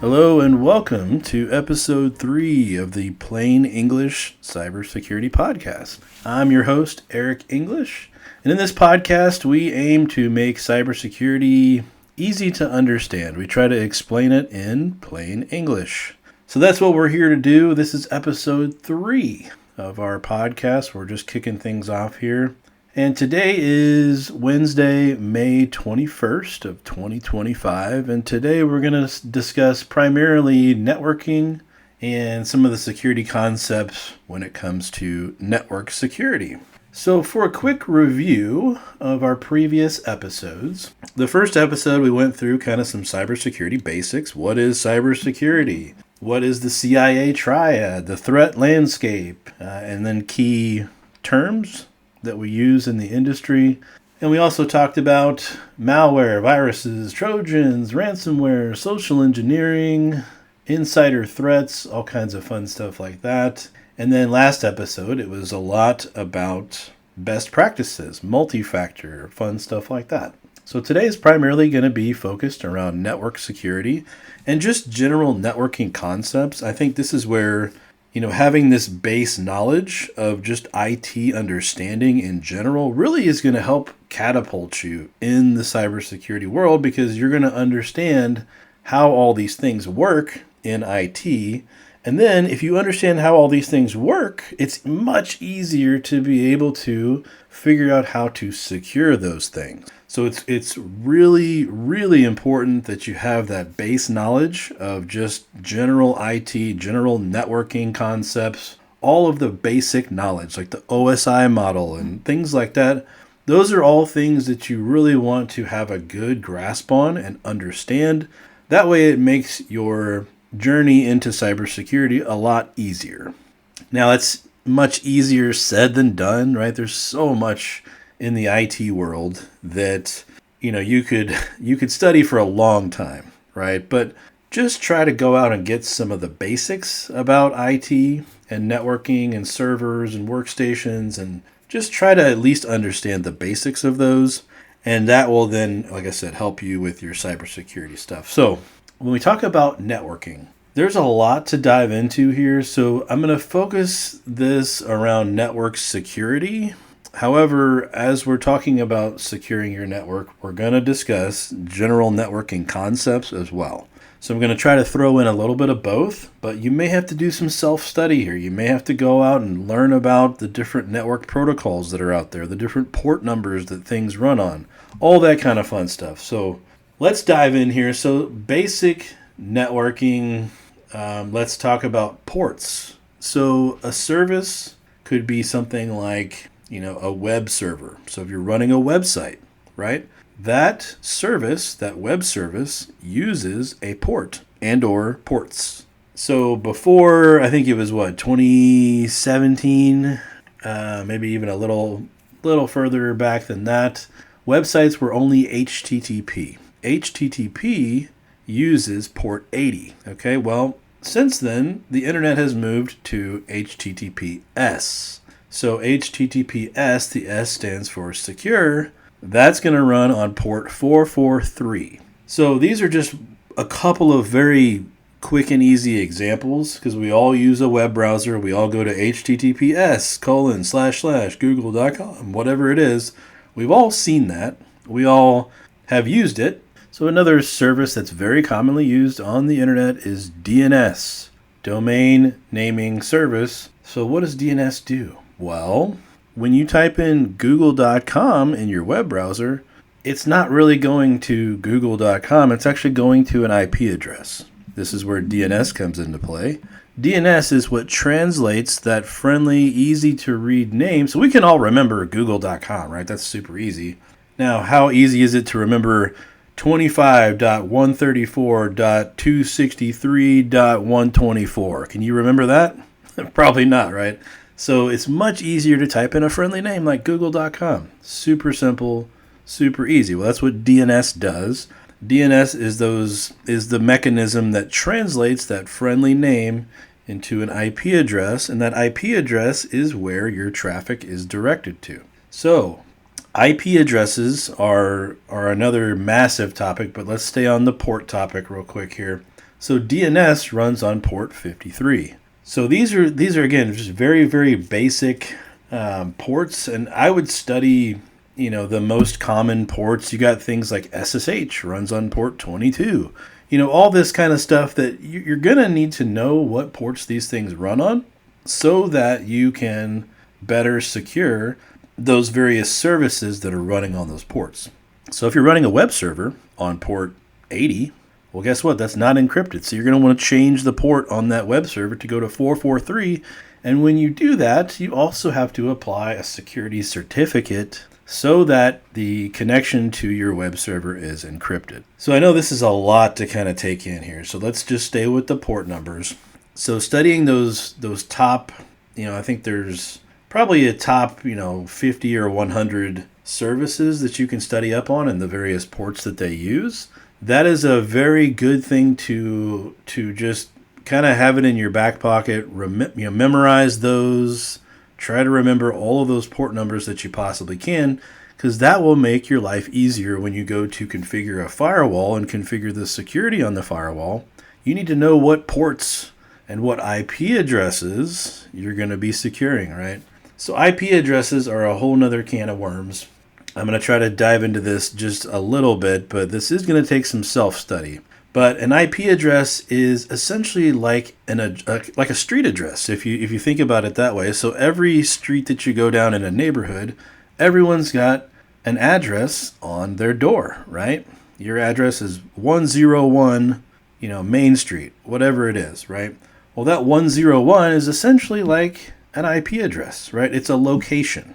Hello and welcome to episode 3 of the Plain English Cybersecurity Podcast. I'm your host, Eric English, and in this podcast we aim to make cybersecurity easy to understand. We try to explain it in plain English. So that's what we're here to do. This is episode 3 of our podcast. We're just kicking things off here. And today is Wednesday, May 21st of 2025. And today we're going to discuss primarily networking and some of the security concepts when it comes to network security. So for a quick review of our previous episodes, the first episode we went through kind of some cybersecurity basics. What is cybersecurity? What is the CIA triad, the threat landscape, and then key terms that we use in the industry. And we also talked about malware, viruses, trojans, ransomware, social engineering, insider threats, all kinds of fun stuff like that. And then last episode, it was a lot about best practices, multi-factor, fun stuff like that. So today is primarily going to be focused around network security and just general networking concepts. I think this is where having this base knowledge of just IT understanding in general really is going to help catapult you in the cybersecurity world, because you're going to understand how all these things work in IT. And then if you understand how all these things work, it's much easier to be able to figure out how to secure those things. So it's really, really important that you have that base knowledge of just general IT, general networking concepts, all of the basic knowledge, like the OSI model and things like that. Those are all things that you really want to have a good grasp on and understand. That way it makes your journey into cybersecurity a lot easier. Now, it's much easier said than done, right? There's so much in the IT world that you could study for a long time, right? But just try to go out and get some of the basics about IT and networking and servers and workstations, and just try to at least understand the basics of those. And that will then, like I said, help you with your cybersecurity stuff. So when we talk about networking, there's a lot to dive into here. So I'm going to focus this around network security. However, as we're talking about securing your network, we're going to discuss general networking concepts as well. So I'm going to try to throw in a little bit of both, but you may have to do some self-study here. You may have to go out and learn about the different network protocols that are out there, the different port numbers that things run on, all that kind of fun stuff. So let's dive in here. So basic networking, let's talk about ports. So a service could be something like a web server. So if you're running a website, right, that web service uses a port and or ports. So before, I think it was 2017, maybe even a little further back than that, websites were only HTTP. HTTP uses port 80. Okay, well, since then, the internet has moved to HTTPS. So HTTPS, the S stands for secure, that's going to run on port 443. So these are just a couple of very quick and easy examples, because we all use a web browser. We all go to https://google.com, whatever it is. We've all seen that. We all have used it. So another service that's very commonly used on the internet is DNS, Domain Naming Service. So what does DNS do? Well, when you type in google.com in your web browser, it's not really going to google.com. It's actually going to an IP address. This is where DNS comes into play. DNS is what translates that friendly, easy to read name. So we can all remember google.com, right? That's super easy. Now, how easy is it to remember 25.134.263.124? Can you remember that? Probably not, right? So it's much easier to type in a friendly name like google.com. Super simple, super easy. Well, that's what DNS does. DNS is the mechanism that translates that friendly name into an IP address, and that IP address is where your traffic is directed to. So IP addresses are another massive topic, but let's stay on the port topic real quick here. So DNS runs on port 53. So these are again just very, very basic ports, and I would study the most common ports. You got things like SSH runs on port 22. All this kind of stuff that you're gonna need to know what ports these things run on, so that you can better secure those various services that are running on those ports. So if you're running a web server on port 80, well, guess what? That's not encrypted. So you're going to want to change the port on that web server to go to 443. And when you do that, you also have to apply a security certificate so that the connection to your web server is encrypted. So I know this is a lot to kind of take in here. So let's just stay with the port numbers. So studying those top, I think there's probably a top, 50 or 100 services that you can study up on and the various ports that they use. That is a very good thing to just kind of have it in your back pocket, memorize those, try to remember all of those port numbers that you possibly can, because that will make your life easier when you go to configure a firewall and configure the security on the firewall. You need to know what ports and what IP addresses you're going to be securing, right? So IP addresses are a whole nother can of worms. I'm going to try to dive into this just a little bit, but this is going to take some self-study. But an IP address is essentially like a street address, if you think about it that way. So every street that you go down in a neighborhood, everyone's got an address on their door, right? Your address is 101, Main Street, whatever it is, right? Well, that 101 is essentially like an IP address, right? It's a location.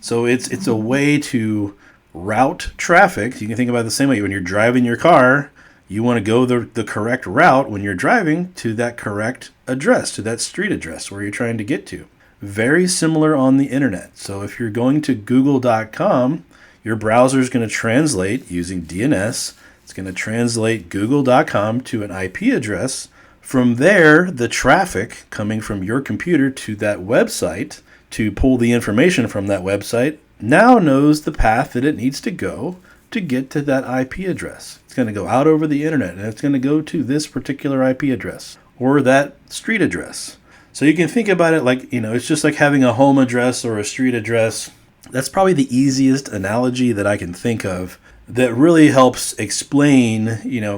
So it's a way to route traffic. You can think about it the same way. When you're driving your car, you want to go the correct route when you're driving to that correct address, to that street address where you're trying to get to. Very similar on the internet. So if you're going to google.com, your browser is going to translate using DNS. It's going to translate google.com to an IP address. From there, the traffic coming from your computer to that website to pull the information from that website now knows the path that it needs to go to get to that IP address. It's going to go out over the internet, and it's going to go to this particular IP address or that street address. So you can think about it like, it's just like having a home address or a street address. That's probably the easiest analogy that I can think of that really helps explain,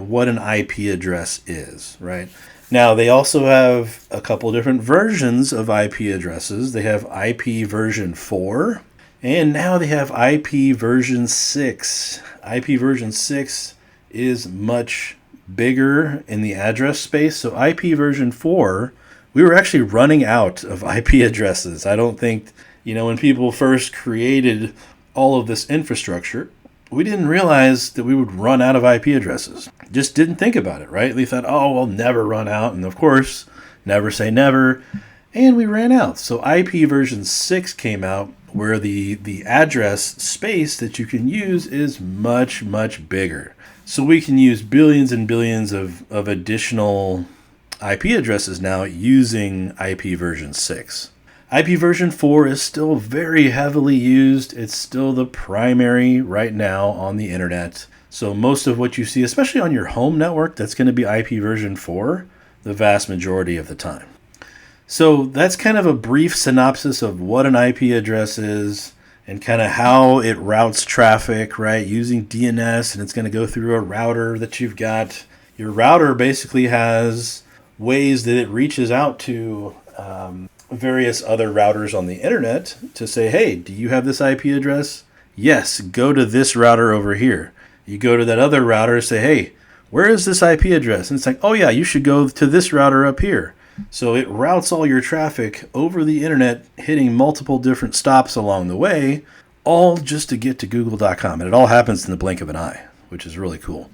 what an IP address is, right? Now, they also have a couple different versions of IP addresses. They have IP version 4, and now they have IP version 6. IP version 6 is much bigger in the address space. So IP version 4, we were actually running out of IP addresses. I don't think, when people first created all of this infrastructure, we didn't realize that we would run out of IP addresses. Just didn't think about it, right? We thought, we'll never run out. And of course, never say never. And we ran out. So IP version 6 came out where the address space that you can use is much, much bigger. So we can use billions and billions of additional IP addresses now using IP version 6. IP version 4 is still very heavily used. It's still the primary right now on the internet. So most of what you see, especially on your home network, that's going to be IP version 4 the vast majority of the time. So that's kind of a brief synopsis of what an IP address is and kind of how it routes traffic, right, using DNS, and it's going to go through a router that you've got. Your router basically has ways that it reaches out to various other routers on the internet to say, hey, do you have this IP address? Yes, go to this router over here. You go to that other router and say, hey, where is this IP address? And it's like, oh yeah, you should go to this router up here. So it routes all your traffic over the internet, hitting multiple different stops along the way, all just to get to google.com. And it all happens in the blink of an eye, which is really cool.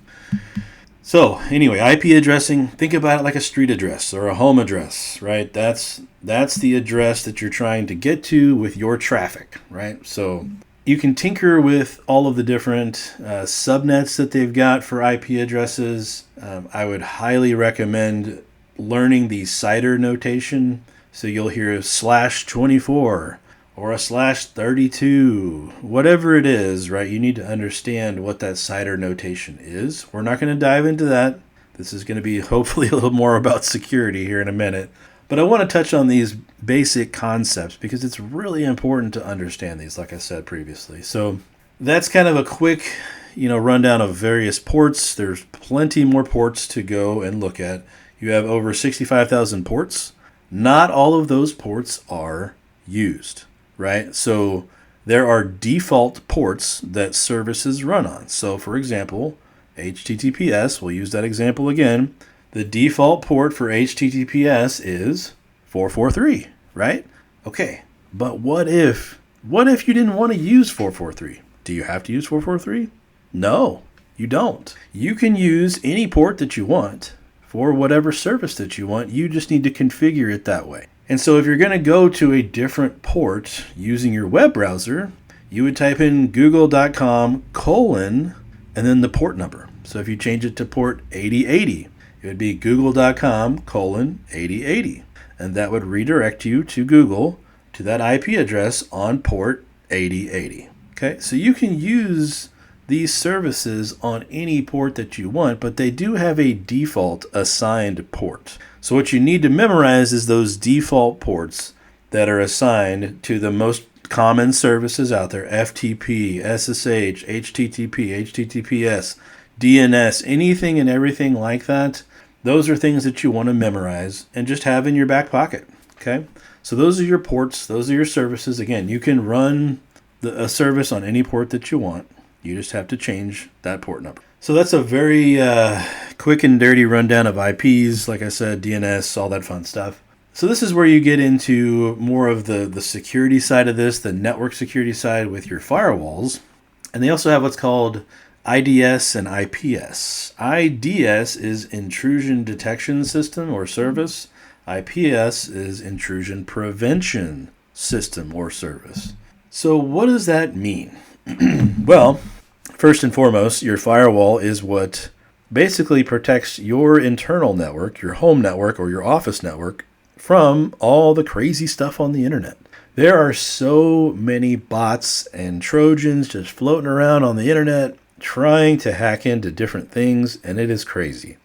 So anyway, IP addressing, think about it like a street address or a home address, right? That's the address that you're trying to get to with your traffic, right? So you can tinker with all of the different subnets that they've got for IP addresses. I would highly recommend learning the CIDR notation. So you'll hear a /24 or a /32, whatever it is, right? You need to understand what that CIDR notation is. We're not going to dive into that. This is going to be hopefully a little more about security here in a minute. But I want to touch on these basic concepts because it's really important to understand these, like I said previously. So that's kind of a quick, rundown of various ports. There's plenty more ports to go and look at. You have over 65,000 ports. Not all of those ports are used, right? So there are default ports that services run on. So for example, HTTPS, we'll use that example again. The default port for HTTPS is 443, right? Okay, but what if you didn't want to use 443? Do you have to use 443? No, you don't. You can use any port that you want for whatever service that you want. You just need to configure it that way. And so if you're going to go to a different port using your web browser, you would type in google.com : and then the port number. So if you change it to port 8080, it would be google.com : 8080. And that would redirect you to Google to that IP address on port 8080. Okay, so you can use these services on any port that you want, but they do have a default assigned port. So what you need to memorize is those default ports that are assigned to the most common services out there: FTP, SSH, HTTP, HTTPS, DNS, anything and everything like that. Those are things that you want to memorize and just have in your back pocket. Okay, so those are your ports, those are your services. Again, you can run a service on any port that you want. You just have to change that port number. So that's a very quick and dirty rundown of IPs, like I said, DNS, all that fun stuff. So this is where you get into more of the security side of this, the network security side with your firewalls. And they also have what's called IDS and IPS. IDS is intrusion detection system or service. IPS is intrusion prevention system or service. So what does that mean? Well, first and foremost, your firewall is what basically protects your internal network, your home network or your office network, from all the crazy stuff on the internet. There are so many bots and Trojans just floating around on the internet trying to hack into different things, and it is crazy.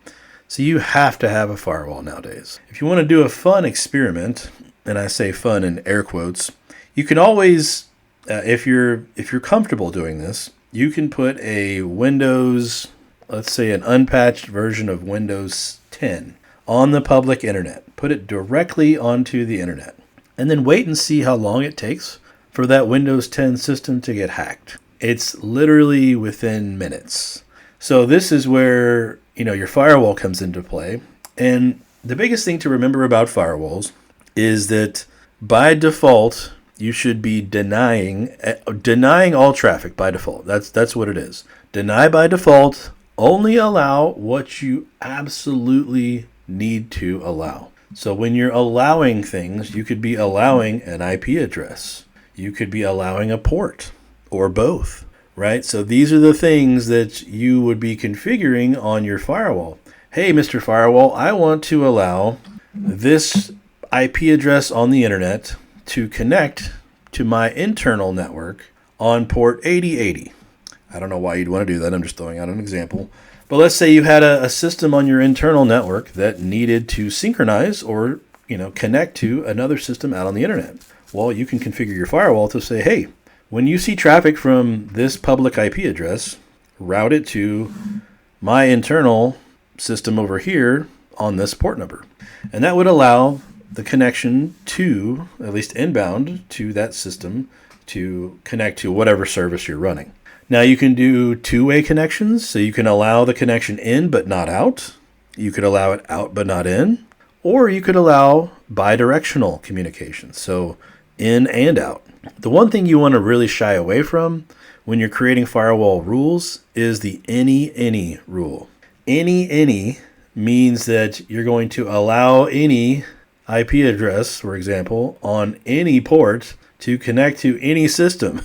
So you have to have a firewall nowadays. If you want to do a fun experiment, and I say fun in air quotes, you can always, if you're comfortable doing this, you can put a Windows, let's say an unpatched version of Windows 10 on the public internet. Put it directly onto the internet. And then wait and see how long it takes for that Windows 10 system to get hacked. It's literally within minutes. So this is where, your firewall comes into play. And the biggest thing to remember about firewalls is that by default, you should be denying all traffic by default. That's what it is. Deny by default. Only allow what you absolutely need to allow. So when you're allowing things, you could be allowing an IP address. You could be allowing a port or both, right? So these are the things that you would be configuring on your firewall. Hey, Mr. Firewall, I want to allow this IP address on the internet to connect to my internal network on port 8080. I don't know why you'd want to do that. I'm just throwing out an example. But let's say you had a system on your internal network that needed to synchronize or connect to another system out on the internet. Well, you can configure your firewall to say, hey, when you see traffic from this public IP address, route it to my internal system over here on this port number. And that would allow the connection to, at least inbound, to that system to connect to whatever service you're running. Now you can do two-way connections, so you can allow the connection in but not out. You could allow it out but not in. Or you could allow bidirectional communication, so in and out. The one thing you want to really shy away from when you're creating firewall rules is the any rule. Any means that you're going to allow any IP address, for example, on any port to connect to any system.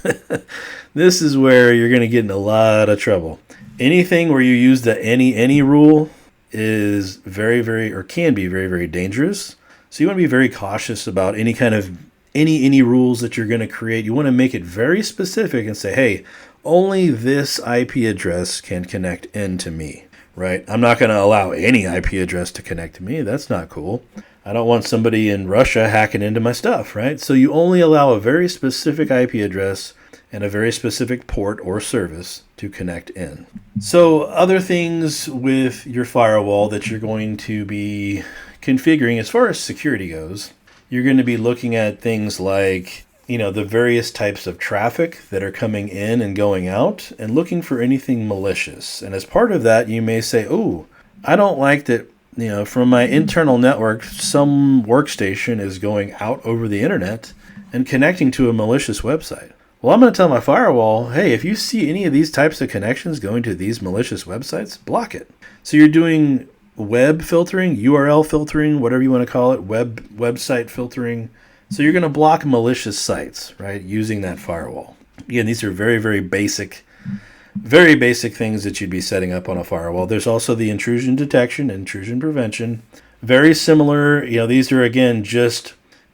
This is where you're going to get in a lot of trouble. Anything where you use the any rule is can be very dangerous. So you want to be very cautious about any kind of any rules that you're going to create. You want to make it very specific and say, hey, only this IP address can connect into me. right? I'm not going to allow any IP address to connect to me. That's not cool. I don't want somebody in Russia hacking into my stuff, right? So you only allow a very specific IP address and a very specific port or service to connect in. So other things with your firewall that you're going to be configuring as far as security goes, you're going to be looking at things like, the various types of traffic that are coming in and going out and looking for anything malicious. And as part of that, you may say, oh, I don't like that, from my internal network, some workstation is going out over the internet and connecting to a malicious website. Well, I'm going to tell my firewall, hey, if you see any of these types of connections going to these malicious websites, block it. So you're doing web filtering, URL filtering, whatever you want to call it, website filtering. So you're going to block malicious sites, right, using that firewall. Again, these are very, very basic things that you'd be setting up on a firewall. There's also the intrusion detection, intrusion prevention. Very similar. These are, again,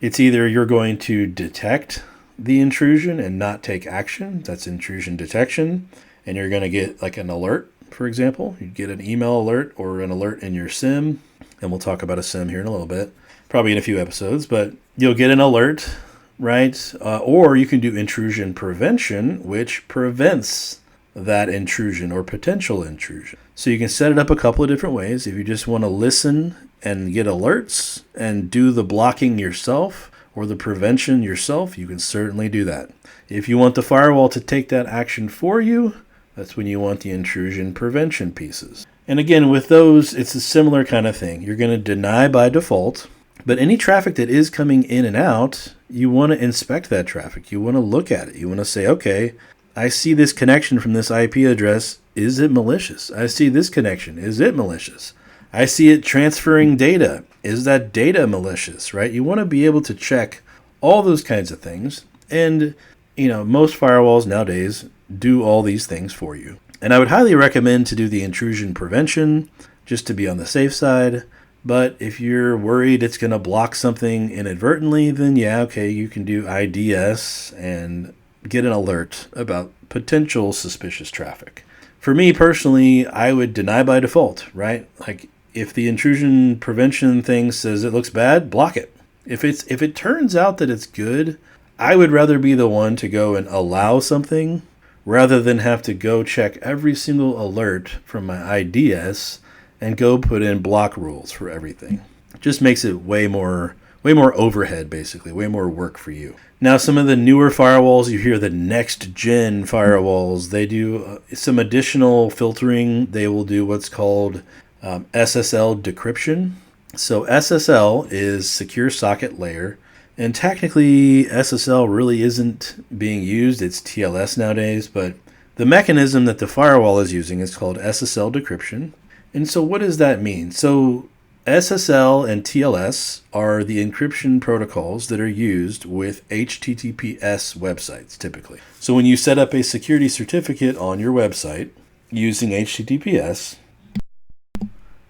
it's either you're going to detect the intrusion and not take action. That's intrusion detection. And you're going to get like an alert, for example. You'd get an email alert or an alert in your SIM. And we'll talk about a SIM here in a little bit, probably in a few episodes. But you'll get an alert, right? Or you can do intrusion prevention, which prevents that intrusion or potential intrusion. So you can set it up a couple of different ways. If you just want to listen and get alerts and do the blocking yourself or the prevention yourself, you can certainly do that. If you want the firewall to take that action for you, that's when you want the intrusion prevention pieces. And again, with those, it's a similar kind of thing. You're going to deny by default, but any traffic that is coming in and out, you want to inspect that traffic. You want to look at it. You want to say, okay, I see this connection from this IP address. Is it malicious? I see this connection. Is it malicious? I see it transferring data. Is that data malicious, right? You want to be able to check all those kinds of things. And, most firewalls nowadays do all these things for you. And I would highly recommend to do the intrusion prevention just to be on the safe side. But if you're worried it's going to block something inadvertently, then you can do IDS and get an alert about potential suspicious traffic. For me personally, I would deny by default, right? Like if the intrusion prevention thing says it looks bad, block it. If it turns out that it's good, I would rather be the one to go and allow something rather than have to go check every single alert from my IDS and go put in block rules for everything. It just makes it way more overhead, basically, way more work for you. Now, some of the newer firewalls, you hear the next gen firewalls, they do some additional filtering. They will do what's called SSL decryption. So SSL is secure socket layer. And technically, SSL really isn't being used. It's TLS nowadays. But the mechanism that the firewall is using is called SSL decryption. And so what does that mean? So SSL and TLS are the encryption protocols that are used with HTTPS websites typically. So when you set up a security certificate on your website using HTTPS,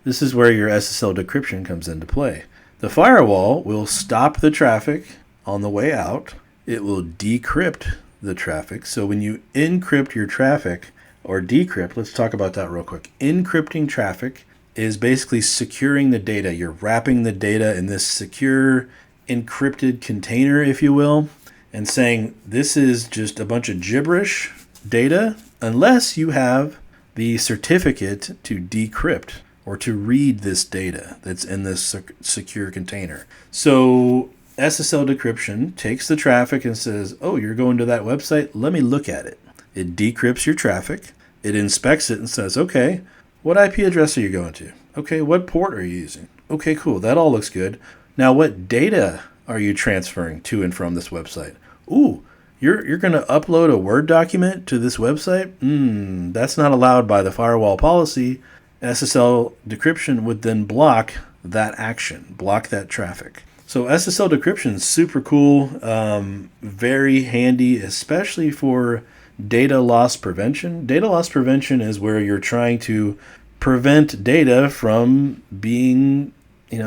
this is where your SSL decryption comes into play. The firewall will stop the traffic on the way out. It will decrypt the traffic. So when you encrypt your traffic or decrypt, let's talk about that real quick. Encrypting traffic is basically securing the data. You're wrapping the data in this secure encrypted container, if you will, and saying this is just a bunch of gibberish data unless you have the certificate to decrypt or to read this data that's in this secure container. So SSL decryption takes the traffic and says, oh, you're going to that website? Let me look at it. It decrypts your traffic. It inspects it and says, okay, what IP address are you going to? Okay, what port are you using? Okay, cool. That all looks good. Now, what data are you transferring to and from this website? Ooh, you're going to upload a Word document to this website? That's not allowed by the firewall policy. SSL decryption would then block that action, block that traffic. So SSL decryption is super cool, very handy, especially for data loss prevention. Data loss prevention is where you're trying to prevent data from being,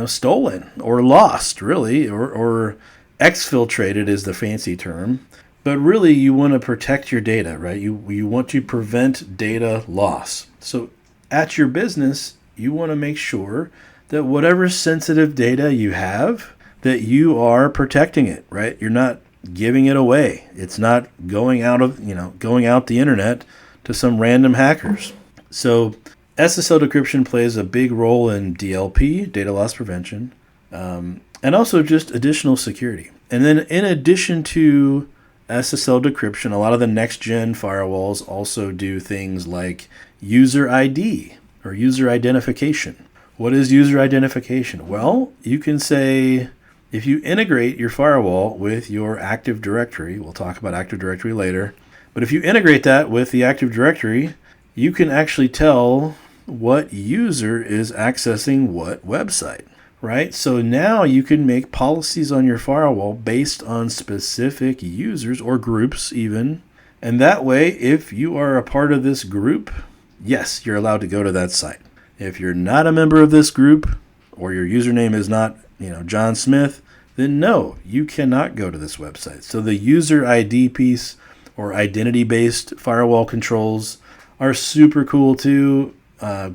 stolen or lost, really, or exfiltrated is the fancy term. But really, you want to protect your data, right? You want to prevent data loss. So at your business, you want to make sure that whatever sensitive data you have, that you are protecting it, right? You're not giving it away. It's not going out the internet to some random hackers. So SSL decryption plays a big role in DLP, data loss prevention, and also just additional security. And then in addition to SSL decryption, a lot of the next-gen firewalls also do things like user ID or user identification. What is user identification? Well, you can say, if you integrate your firewall with your Active Directory, we'll talk about Active Directory later, but if you integrate that with the Active Directory, you can actually tell what user is accessing what website, right? So now you can make policies on your firewall based on specific users or groups even. And that way, if you are a part of this group, yes, you're allowed to go to that site. If you're not a member of this group or your username is not, John Smith, then no, you cannot go to this website. So the user ID piece or identity-based firewall controls are super cool too.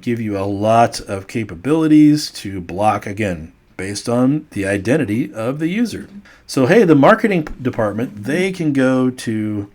Give you a lot of capabilities to block, again, based on the identity of the user. So, hey, the marketing department, they can go to,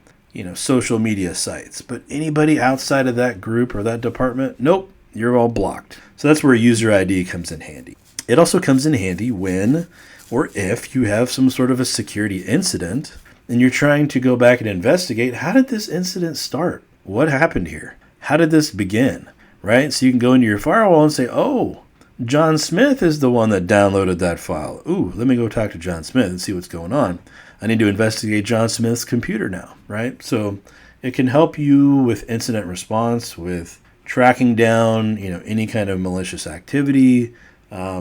social media sites, but anybody outside of that group or that department, nope, you're all blocked. So that's where user ID comes in handy. It also comes in handy when or if you have some sort of a security incident and you're trying to go back and investigate, how did this incident start? What happened here? How did this begin? Right? So you can go into your firewall and say, oh, John Smith is the one that downloaded that file. Ooh, let me go talk to John Smith and see what's going on. I need to investigate John Smith's computer now, right? So it can help you with incident response, with tracking down, any kind of malicious activity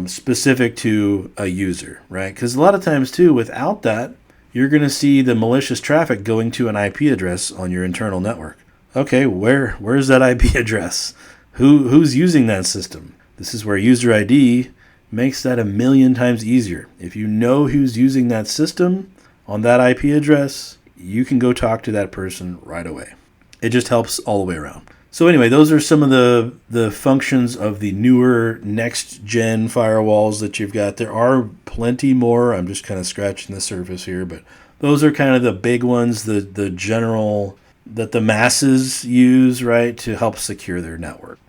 specific to a user, right? Because a lot of times too, without that, you're going to see the malicious traffic going to an IP address on your internal network. Okay, where's that IP address? Who's using that system? This is where user ID makes that 1,000,000 times easier. If you know who's using that system on that IP address, you can go talk to that person right away. It just helps all the way around. So anyway, those are some of the functions of the newer next-gen firewalls that you've got. There are plenty more. I'm just kind of scratching the surface here, but those are kind of the big ones, the general that the masses use, right, to help secure their network.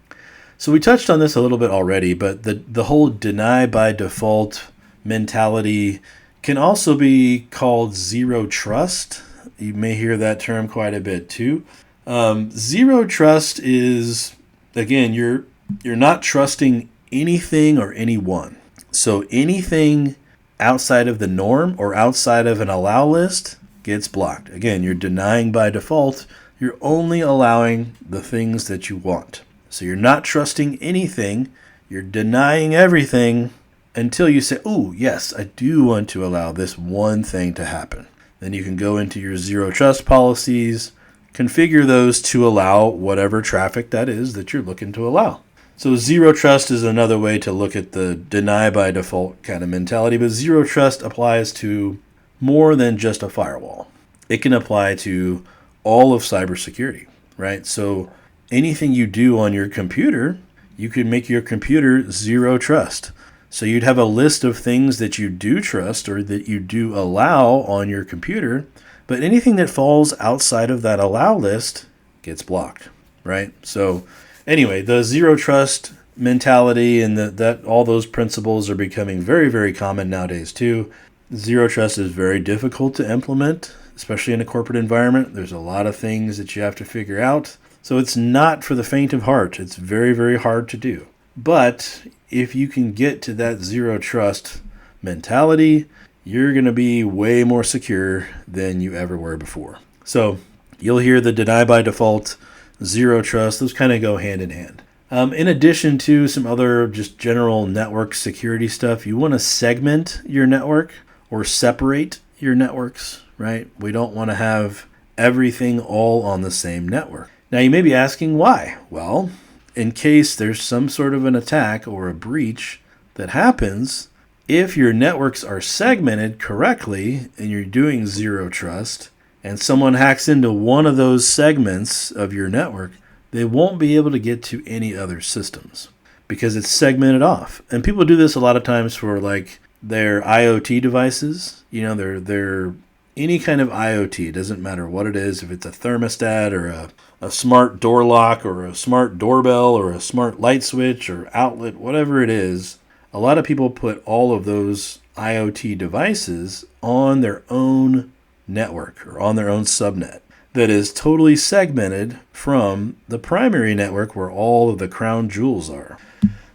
So we touched on this a little bit already, but the whole deny by default mentality can also be called zero trust. You may hear that term quite a bit too. Zero trust is, again, you're not trusting anything or anyone. So anything outside of the norm or outside of an allow list gets blocked. Again, you're denying by default. You're only allowing the things that you want. So you're not trusting anything. You're denying everything until you say, oh, yes, I do want to allow this one thing to happen. Then you can go into your zero trust policies, configure those to allow whatever traffic that is that you're looking to allow. So zero trust is another way to look at the deny by default kind of mentality, but zero trust applies to more than just a firewall. It can apply to all of cybersecurity, right? So anything you do on your computer, you can make your computer zero trust. So you'd have a list of things that you do trust or that you do allow on your computer, but anything that falls outside of that allow list gets blocked, right? So anyway, the zero trust mentality and that all those principles are becoming very, very common nowadays too. Zero trust is very difficult to implement, especially in a corporate environment. There's a lot of things that you have to figure out. So it's not for the faint of heart. It's very, very hard to do. But if you can get to that zero trust mentality, you're going to be way more secure than you ever were before. So you'll hear the deny by default, zero trust, those kind of go hand in hand. In addition to some other just general network security stuff, you want to segment your network or separate your networks, right? We don't want to have everything all on the same network. Now you may be asking why? Well, in case there's some sort of an attack or a breach that happens, if your networks are segmented correctly and you're doing zero trust and someone hacks into one of those segments of your network, they won't be able to get to any other systems because it's segmented off. And people do this a lot of times for like their IoT devices. You know, they're any kind of IoT. It doesn't matter what it is, if it's a thermostat or a smart door lock or a smart doorbell or a smart light switch or outlet, whatever it is. A lot of people put all of those IoT devices on their own network or on their own subnet that is totally segmented from the primary network where all of the crown jewels are.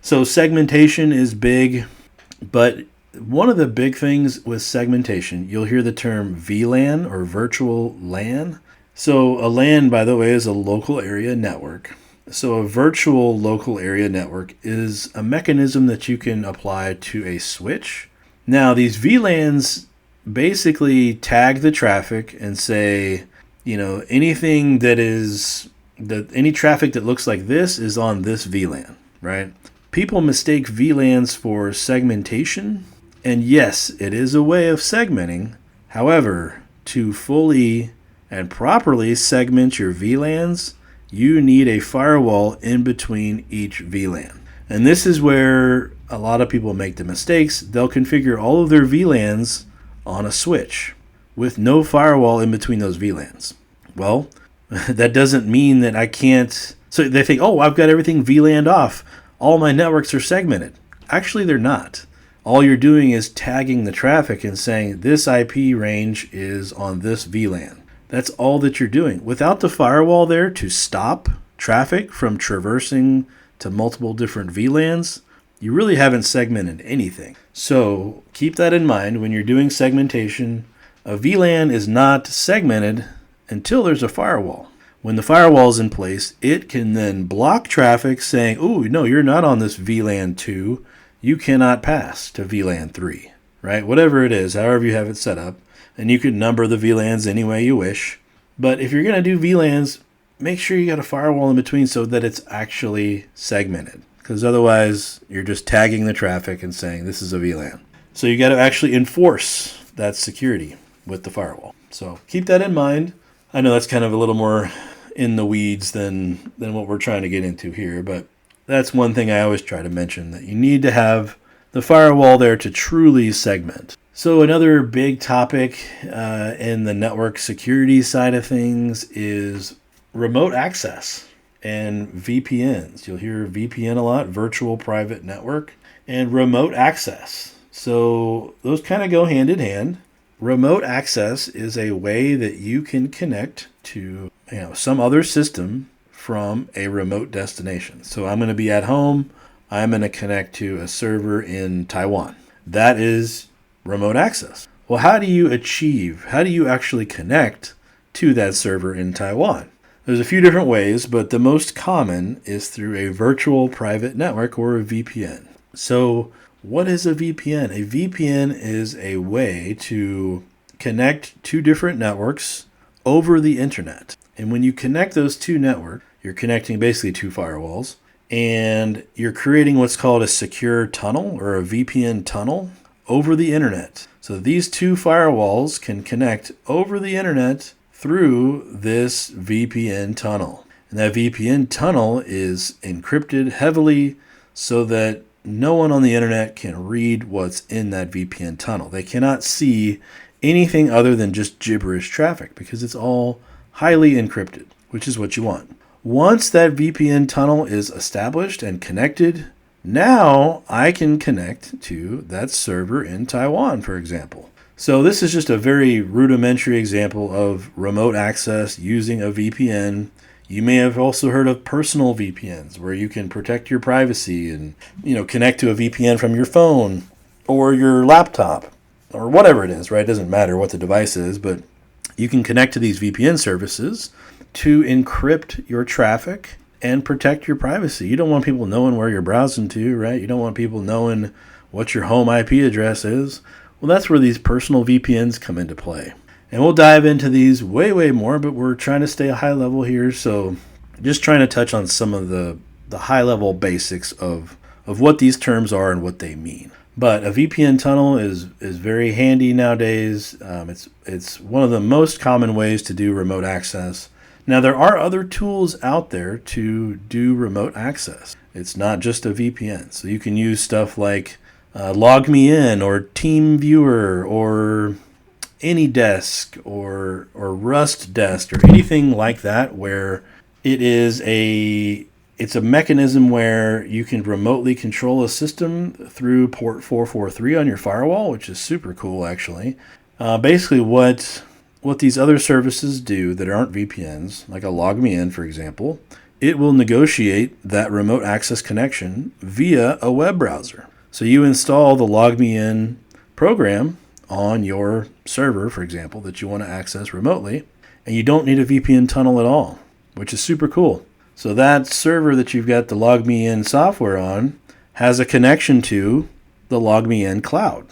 So segmentation is big, but one of the big things with segmentation, you'll hear the term VLAN or virtual LAN. So a LAN, by the way, is a local area network. So a virtual local area network is a mechanism that you can apply to a switch. Now, these VLANs basically tag the traffic and say, you know, anything that is, any traffic that looks like this is on this VLAN, right? People mistake VLANs for segmentation. And yes, it is a way of segmenting. However, to fully and properly segment your VLANs, you need a firewall in between each VLAN. And this is where a lot of people make the mistakes. They'll configure all of their VLANs on a switch with no firewall in between those VLANs. Well, that doesn't mean that I can't. So they think, oh, I've got everything VLANed off. All my networks are segmented. Actually, they're not. All you're doing is tagging the traffic and saying this IP range is on this VLAN. That's all that you're doing. Without the firewall there to stop traffic from traversing to multiple different VLANs, you really haven't segmented anything. So keep that in mind when you're doing segmentation. A VLAN is not segmented until there's a firewall. When the firewall is in place, it can then block traffic saying, oh, no, you're not on this VLAN 2. You cannot pass to VLAN 3, right? Whatever it is, however you have it set up. And you can number the VLANs any way you wish. But if you're going to do VLANs, make sure you got a firewall in between so that it's actually segmented. Because otherwise, you're just tagging the traffic and saying this is a VLAN. So you got to actually enforce that security with the firewall. So keep that in mind. I know that's kind of a little more in the weeds than what we're trying to get into here, but that's one thing I always try to mention, that you need to have the firewall there to truly segment. So another big topic in the network security side of things is remote access and VPNs. You'll hear VPN a lot, virtual private network, and remote access. So those kind of go hand in hand. Remote access is a way that you can connect to some other system from a remote destination. So I'm going to be at home. I'm going to connect to a server in Taiwan. That is remote access. Well, how do you actually connect to that server in Taiwan? There's a few different ways, but the most common is through a virtual private network or a VPN. So what is a VPN? A VPN is a way to connect two different networks over the internet. And when you connect those two networks, you're connecting basically two firewalls, and you're creating what's called a secure tunnel or a VPN tunnel over the internet. So these two firewalls can connect over the internet through this VPN tunnel. And that VPN tunnel is encrypted heavily so that no one on the internet can read what's in that VPN tunnel. They cannot see anything other than just gibberish traffic because it's all highly encrypted, which is what you want. Once that VPN tunnel is established and connected, now I can connect to that server in Taiwan, for example. So this is just a very rudimentary example of remote access using a VPN. You may have also heard of personal VPNs where you can protect your privacy and, connect to a VPN from your phone or your laptop or whatever it is, right? It doesn't matter what the device is, but you can connect to these VPN services to encrypt your traffic and protect your privacy. You don't want people knowing where you're browsing to, right? You don't want people knowing what your home IP address is. Well, that's where these personal VPNs come into play. And we'll dive into these way, way more, but we're trying to stay a high level here. So just trying to touch on some of the high level basics of what these terms are and what they mean. But a VPN tunnel is very handy nowadays. It's one of the most common ways to do remote access. Now, there are other tools out there to do remote access. It's not just a VPN. So you can use stuff like Log Me In or TeamViewer or AnyDesk or Rust Desk or anything like that, where it's a mechanism where you can remotely control a system through port 443 on your firewall, which is super cool, actually. Basically, what these other services do that aren't VPNs, like a Log Me In, for example, it will negotiate that remote access connection via a web browser. So you install the Log Me In program on your server, for example, that you want to access remotely, and you don't need a VPN tunnel at all, which is super cool. So that server that you've got the Log Me In software on has a connection to the Log Me In cloud.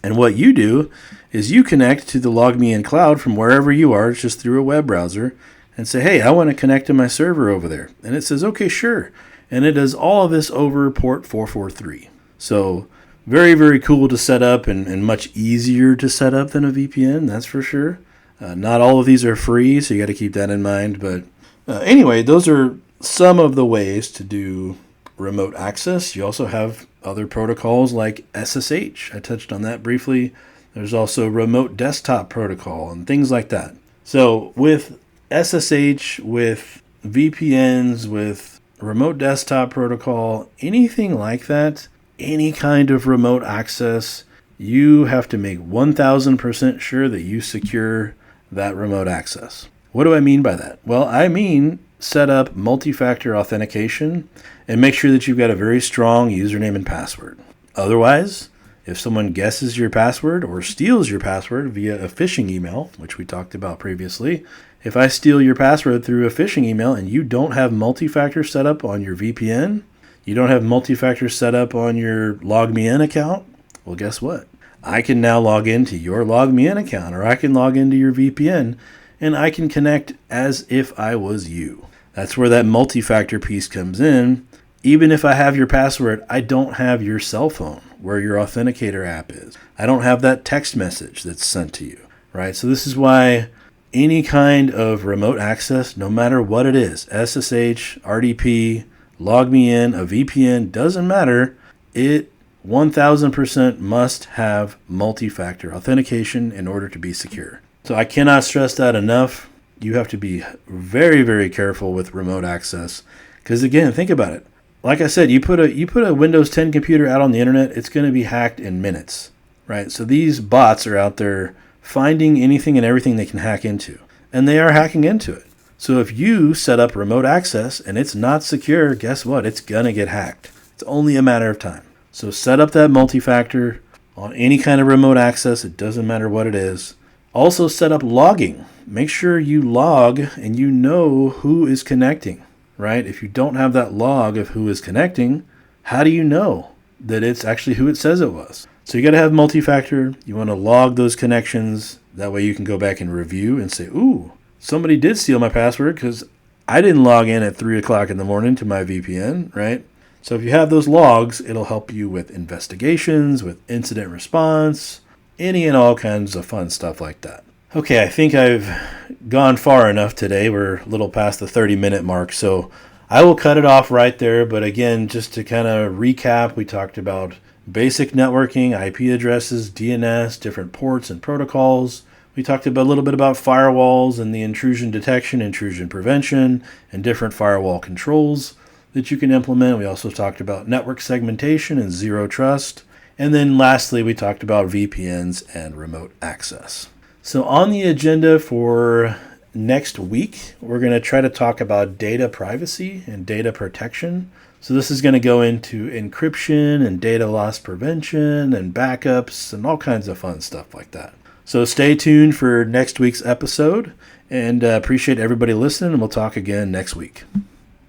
And what you do is you connect to the Log Me In cloud from wherever you are, just through a web browser, and say, hey, I want to connect to my server over there. And it says, okay, sure. And it does all of this over port 443. So very, very cool to set up and much easier to set up than a VPN, that's for sure. Not all of these are free, so you got to keep that in mind. But anyway, those are some of the ways to do remote access. You also have other protocols like SSH. I touched on that briefly. There's also remote desktop protocol and things like that. So with SSH, with VPNs, with remote desktop protocol, anything like that, any kind of remote access, you have to make 1000% sure that you secure that remote access. What do I mean by that? Well, I mean set up multi-factor authentication and make sure that you've got a very strong username and password. Otherwise, if someone guesses your password or steals your password via a phishing email, which we talked about previously, if I steal your password through a phishing email and you don't have multi-factor set up on your VPN, you don't have multi-factor set up on your Log Me In account, well, guess what? I can now log into your Log Me In account, or I can log into your VPN, and I can connect as if I was you. That's where that multi-factor piece comes in. Even if I have your password, I don't have your cell phone where your authenticator app is. I don't have that text message that's sent to you, right? So this is why any kind of remote access, no matter what it is, SSH, RDP, Log Me In, a VPN, doesn't matter. It 1000% must have multi-factor authentication in order to be secure. So I cannot stress that enough. You have to be very, very careful with remote access. Because again, think about it. Like I said, you put a Windows 10 computer out on the internet, it's going to be hacked in minutes, right? So these bots are out there finding anything and everything they can hack into. And they are hacking into it. So if you set up remote access and it's not secure, guess what? It's going to get hacked. It's only a matter of time. So set up that multi-factor on any kind of remote access. It doesn't matter what it is. Also set up logging. Make sure you log and you know who is connecting, right? If you don't have that log of who is connecting, how do you know that it's actually who it says it was? So you got to have multi-factor. You want to log those connections. That way you can go back and review and say, ooh, somebody did steal my password because I didn't log in at 3 o'clock in the morning to my VPN, right? So if you have those logs, it'll help you with investigations, with incident response, any and all kinds of fun stuff like that. Okay, I think I've gone far enough today. We're a little past the 30-minute mark, so I will cut it off right there. But again, just to kind of recap, we talked about basic networking, IP addresses, DNS, different ports and protocols. We talked a little bit about firewalls and the intrusion detection, intrusion prevention, and different firewall controls that you can implement. We also talked about network segmentation and zero trust. And then lastly, we talked about VPNs and remote access. So on the agenda for next week, we're going to try to talk about data privacy and data protection. So this is going to go into encryption and data loss prevention and backups and all kinds of fun stuff like that. So stay tuned for next week's episode, and appreciate everybody listening, and we'll talk again next week.